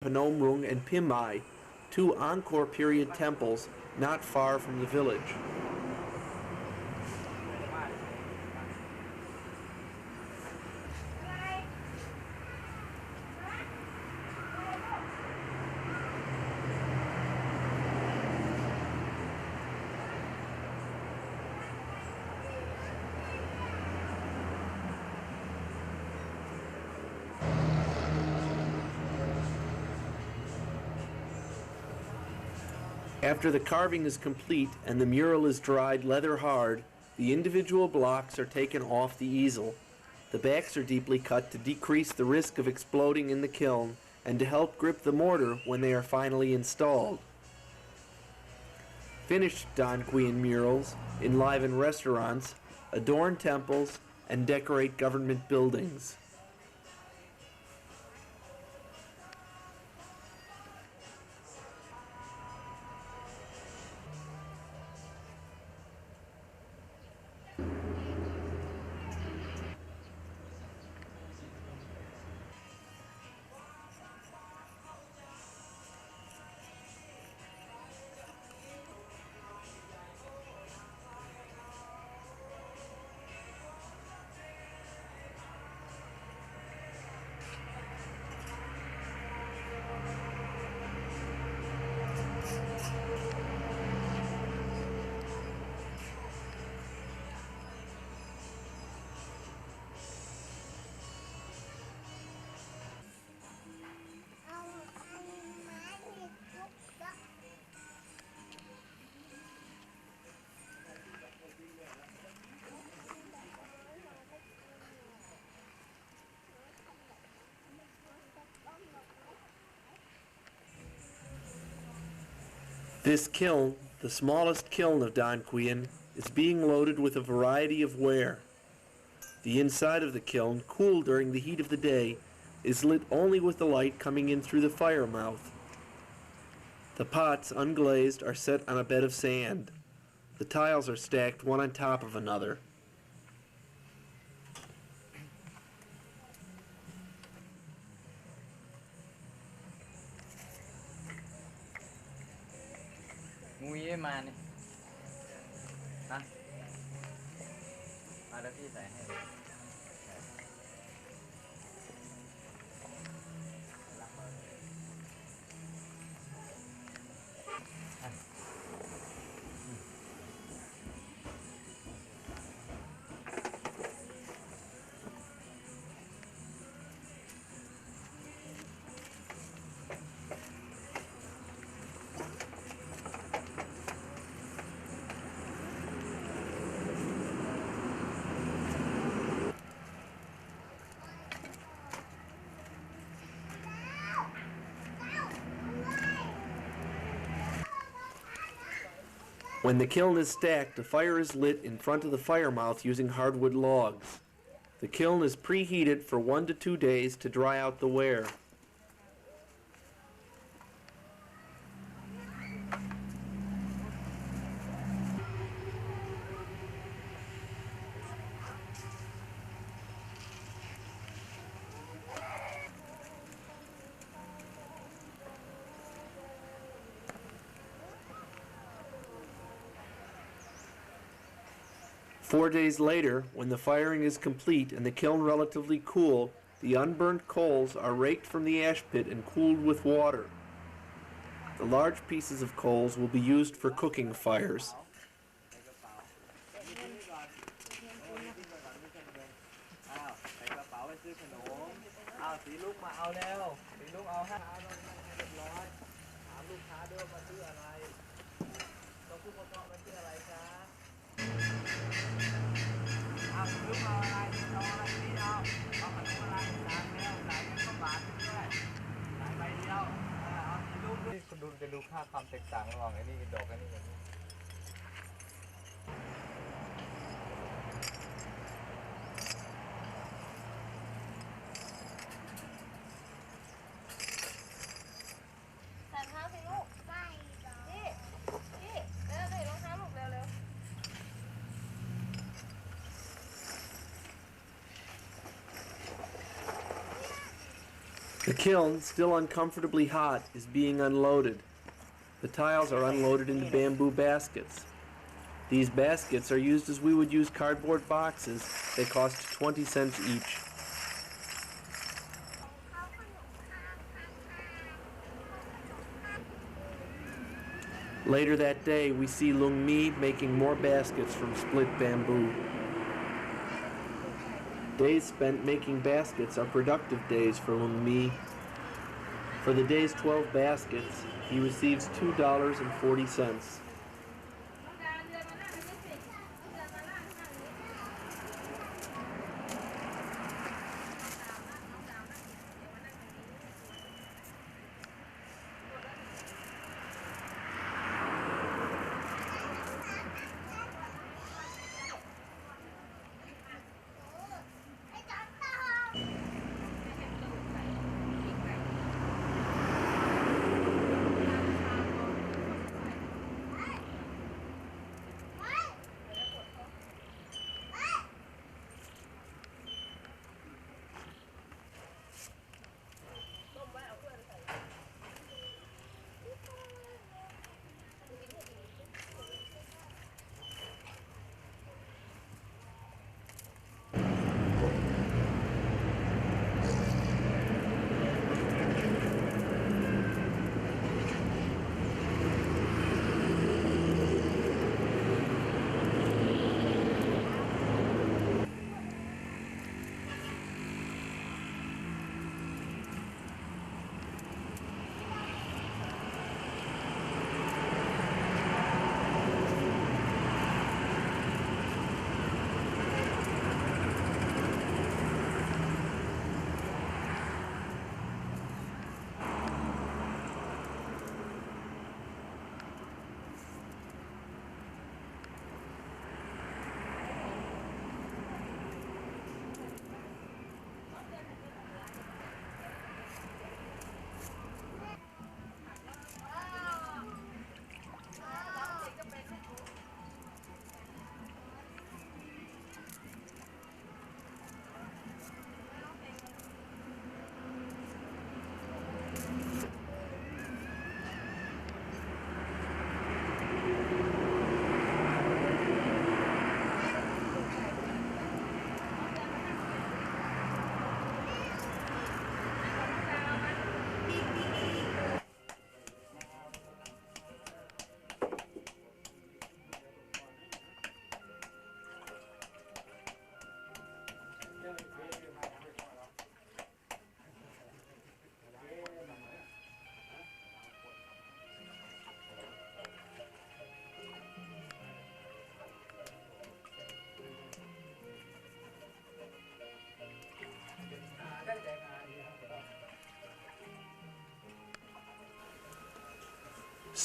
Phnom and Pimai, two Angkor period temples not far from the village. After the carving is complete and the mural is dried leather hard, the individual blocks are taken off the easel. The backs are deeply cut to decrease the risk of exploding in the kiln and to help grip the mortar when they are finally installed. Finished Dan Quyen murals enliven restaurants, adorn temples, and decorate government buildings. This kiln, the smallest kiln of Dan Quyen, is being loaded with a variety of ware. The inside of the kiln, cool during the heat of the day, is lit only with the light coming in through the fire mouth. The pots, unglazed, are set on a bed of sand. The tiles are stacked one on top of another. Nguy mà này hả? Mà đã phi giải hay When the kiln is stacked, a fire is lit in front of the fire mouth using hardwood logs. The kiln is preheated for 1 to 2 days to dry out the ware. Four days later, when the firing is complete and the kiln relatively cool, the unburnt coals are raked from the ash pit and cooled with water. The large pieces of coals will be used for cooking fires.ดูค่าความแตกต่างระหว่างไอ้นี่ดอกไอ้นี่ใส่รองเท้าสิลูกใส่นี่เร็วใส่รองเท้าลูกเร็ว The kiln, still uncomfortably hot, is being unloaded. The tiles are unloaded into bamboo baskets. These baskets are used as we would use cardboard boxes. They cost 20 cents each. Later that day, we see Lung Mi making more baskets from split bamboo. Days spent making baskets are productive days for Lung Mi. For the day's 12 baskets, he receives $2.40.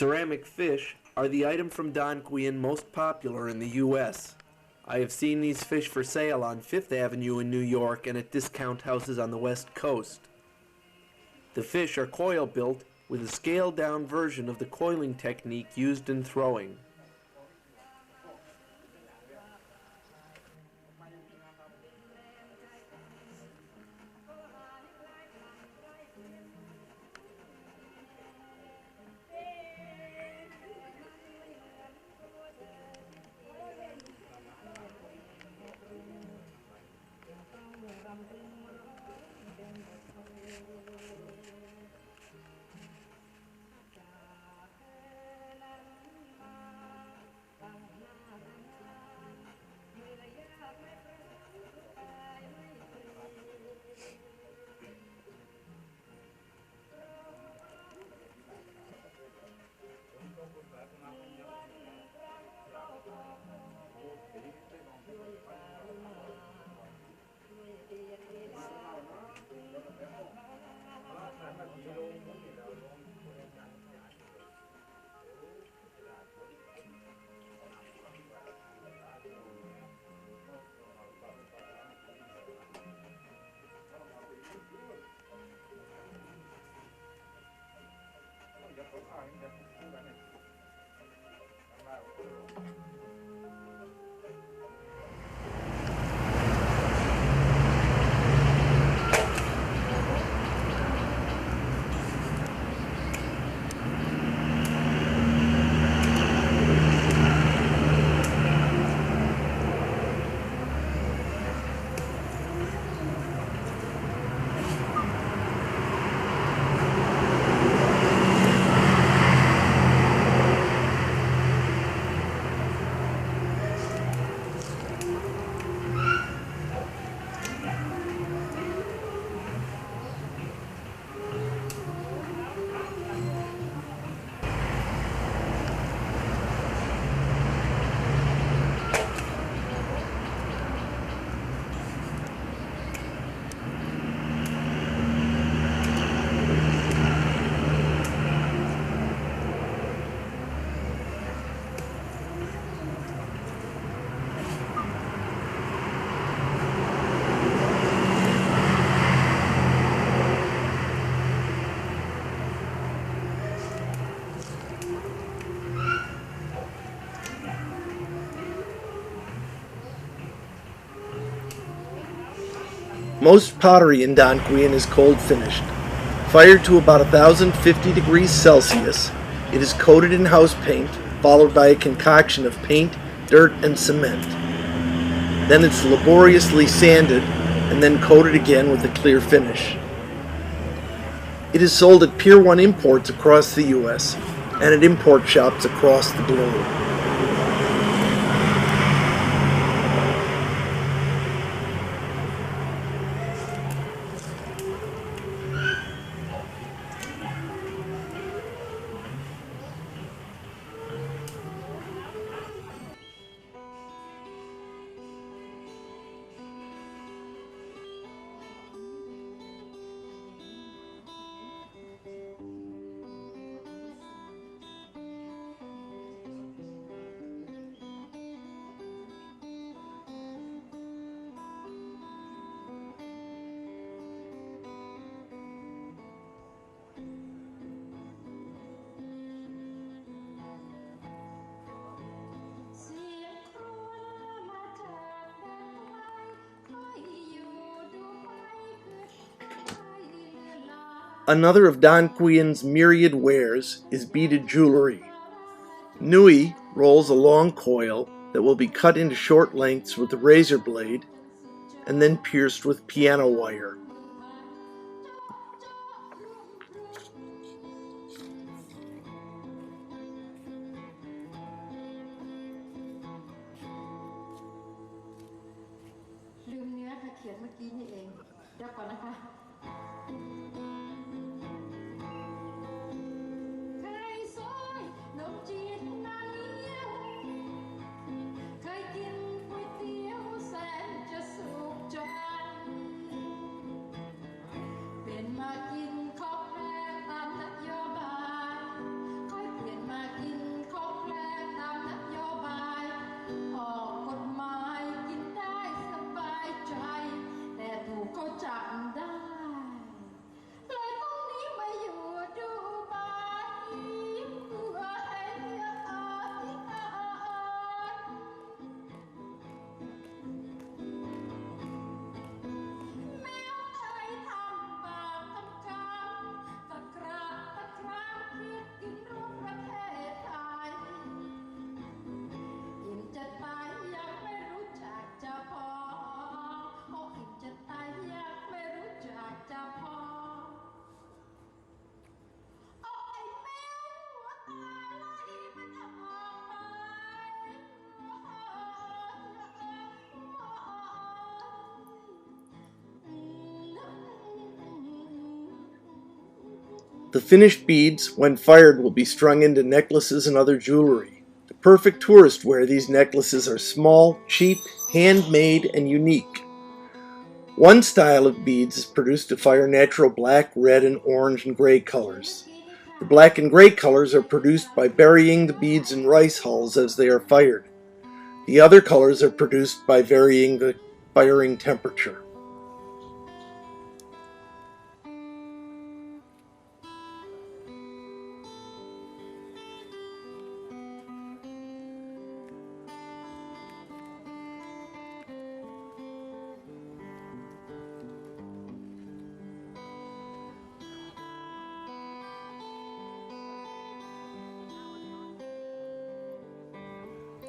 Ceramic fish are the item from Dan Quyen most popular in the U.S. I have seen these fish for sale on Fifth Avenue in New York and at discount houses on the West Coast. The fish are coil-built with a scaled-down version of the coiling technique used in throwing. Most pottery in Dan Quyen is cold finished. Fired to about 1050 degrees Celsius, it is coated in house paint, followed by a concoction of paint, dirt, and cement. Then it's laboriously sanded and then coated again with a clear finish. It is sold at Pier 1 imports across the U.S. and at import shops across the globe. Another of Dan Quyen's myriad wares is beaded jewelry. Nui rolls a long coil that will be cut into short lengths with a razor blade and then pierced with piano wire. The finished beads, when fired, will be strung into necklaces and other jewelry. The perfect tourist wear, these necklaces are small, cheap, handmade, and unique. One style of beads is produced to fire natural black, red, and orange and gray colors. The black and gray colors are produced by burying the beads in rice hulls as they are fired. The other colors are produced by varying the firing temperature.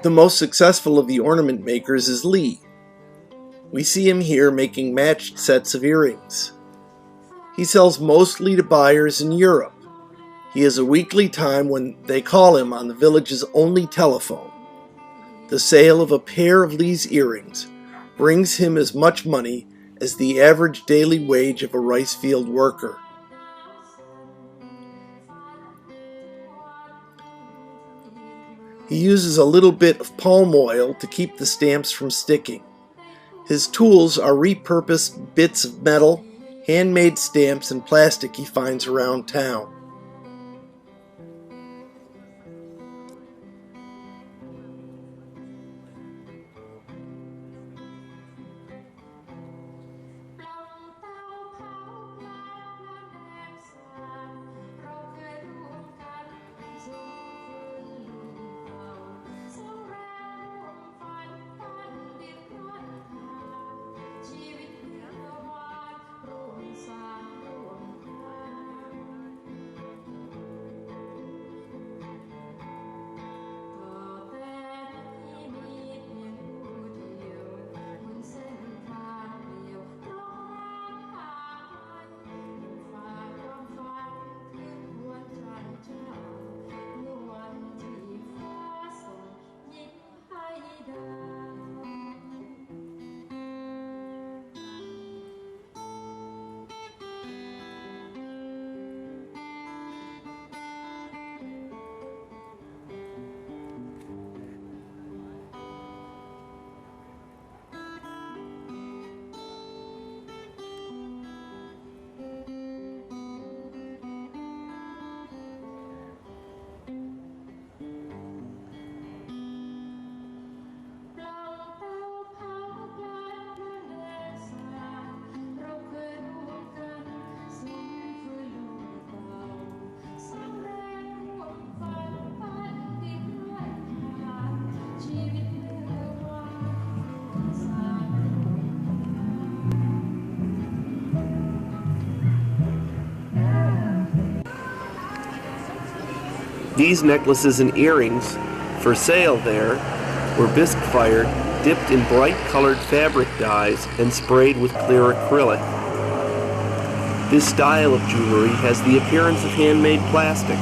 The most successful of the ornament makers is Lee. We see him here making matched sets of earrings. He sells mostly to buyers in Europe. He has a weekly time when they call him on the village's only telephone. The sale of a pair of Lee's earrings brings him as much money as the average daily wage of a rice field worker. He uses a little bit of palm oil to keep the stamps from sticking. His tools are repurposed bits of metal, handmade stamps, and plastic he finds around town. These necklaces and earrings, for sale there, were bisque-fired, dipped in bright-colored fabric dyes, and sprayed with clear acrylic. This style of jewelry has the appearance of handmade plastic.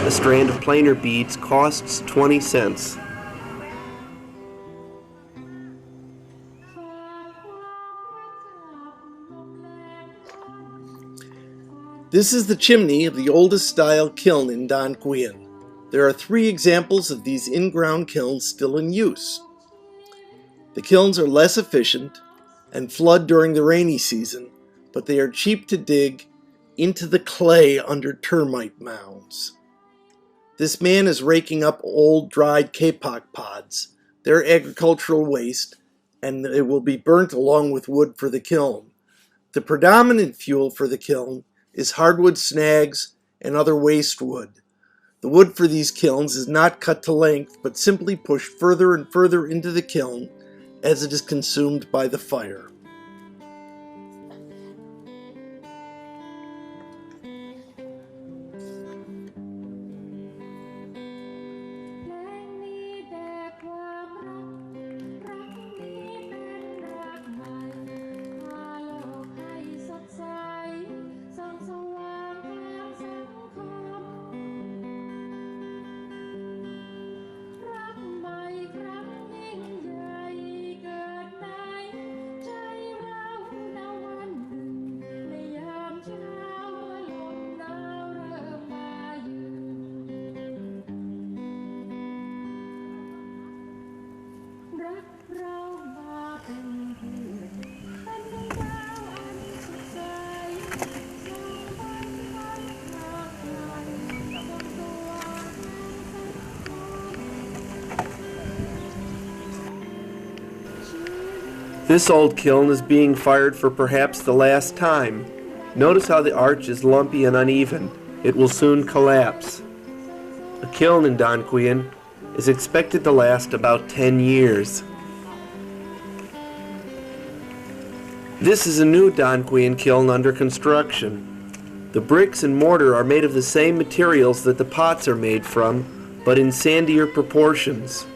A strand of plainer beads costs 20 cents. This is the chimney of the oldest style kiln in Dan Quyen. There are 3 examples of these in-ground kilns still in use. The kilns are less efficient and flood during the rainy season, but they are cheap to dig into the clay under termite mounds. This man is raking up old dried kapok pods. They're agricultural waste, and it will be burnt along with wood for the kiln. The predominant fuel for the kiln is hardwood snags and other waste wood. The wood for these kilns is not cut to length, but simply pushed further and further into the kiln as it is consumed by the fire. This old kiln is being fired for perhaps the last time. Notice how the arch is lumpy and uneven. It will soon collapse. A kiln in Dan Quyen is expected to last about 10 years. This is a new Dan Quyen kiln under construction. The bricks and mortar are made of the same materials that the pots are made from, but in sandier proportions.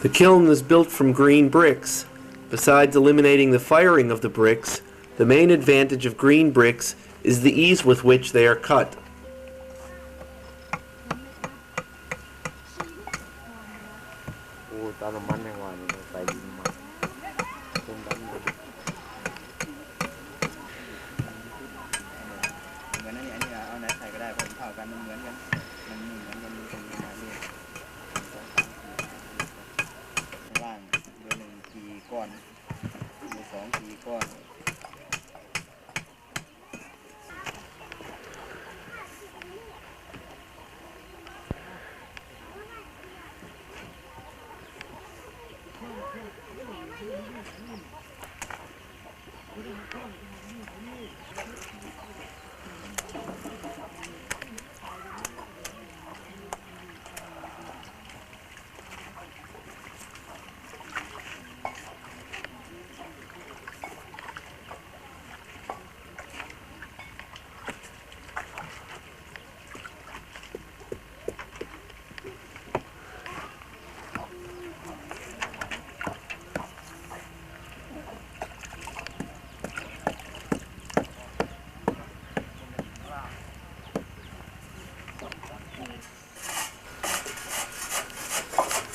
The kiln is built from green bricks. Besides eliminating the firing of the bricks, the main advantage of green bricks is the ease with which they are cut.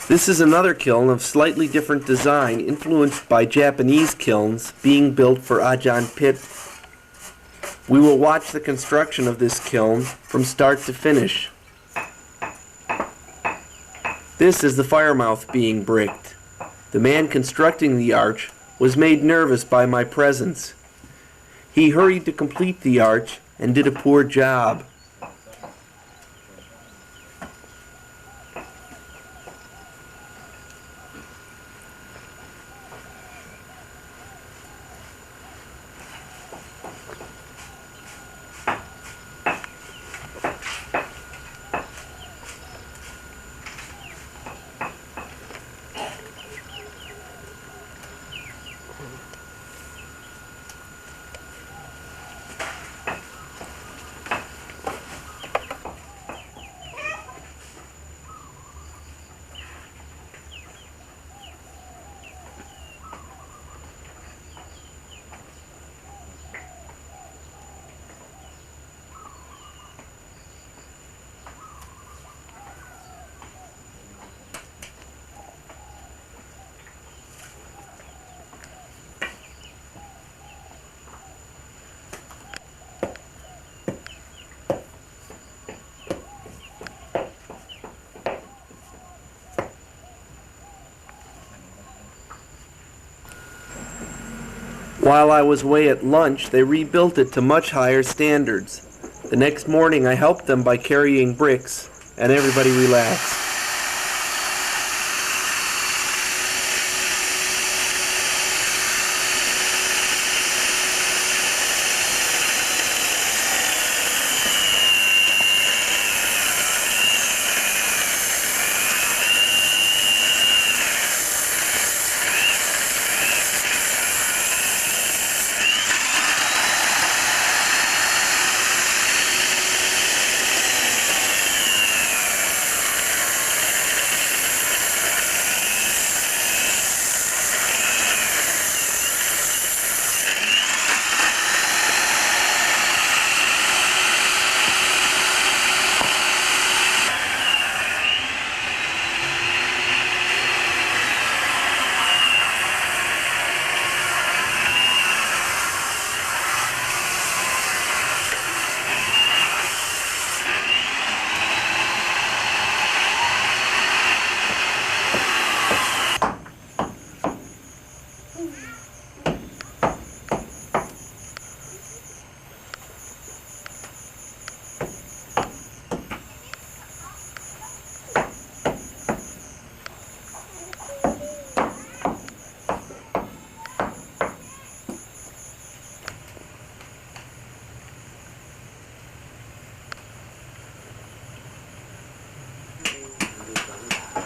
This is another kiln of slightly different design, influenced by Japanese kilns being built for Ajahn Pit. We will watch the construction of this kiln from start to finish. This is the fire mouth being bricked. The man constructing the arch was made nervous by my presence. He hurried to complete the arch and did a poor job. While I was away at lunch, they rebuilt it to much higher standards. The next morning, I helped them by carrying bricks, and everybody relaxed.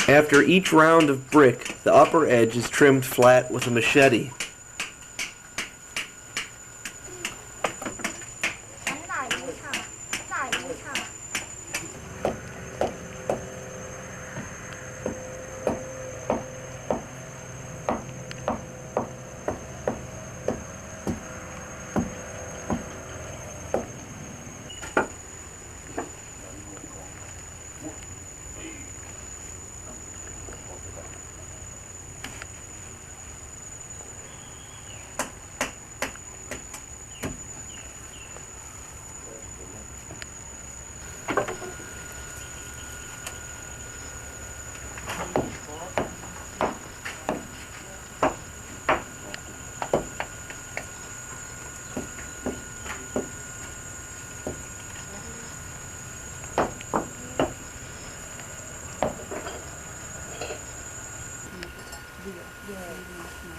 After each round of brick, the upper edge is trimmed flat with a machete.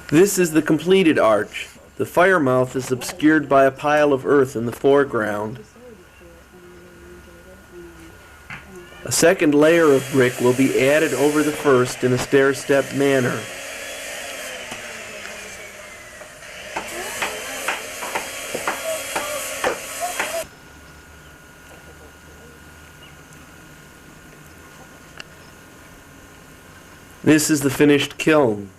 This is the completed arch. The fire mouth is obscured by a pile of earth in the foreground. A second layer of brick will be added over the first in a stair-step manner. This is the finished kiln.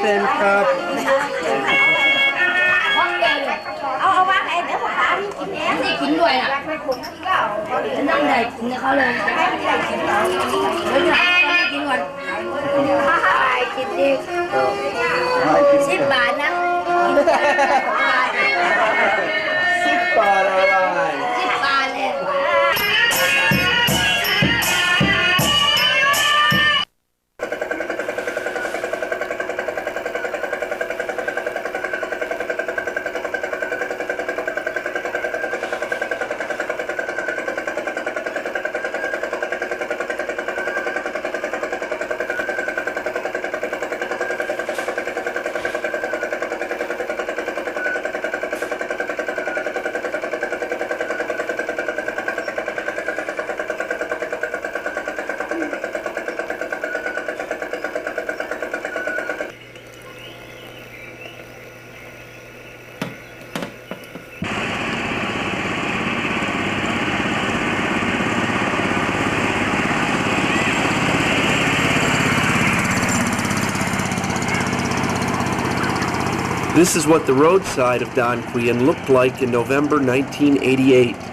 เป็นครับ เอาวางไอ้เดี๋ยวผมพาพี่กินเองได้กินด้วยอ่ะนั่งได้กินเขาเลยให้ไม่ได้กินเขาแล้วเนี่ยกินก่อนกินดิ10 บาทนะกิน10 บาทอะไร 10 บาทเลย This is what the roadside of Don Quixote looked like in November 1988.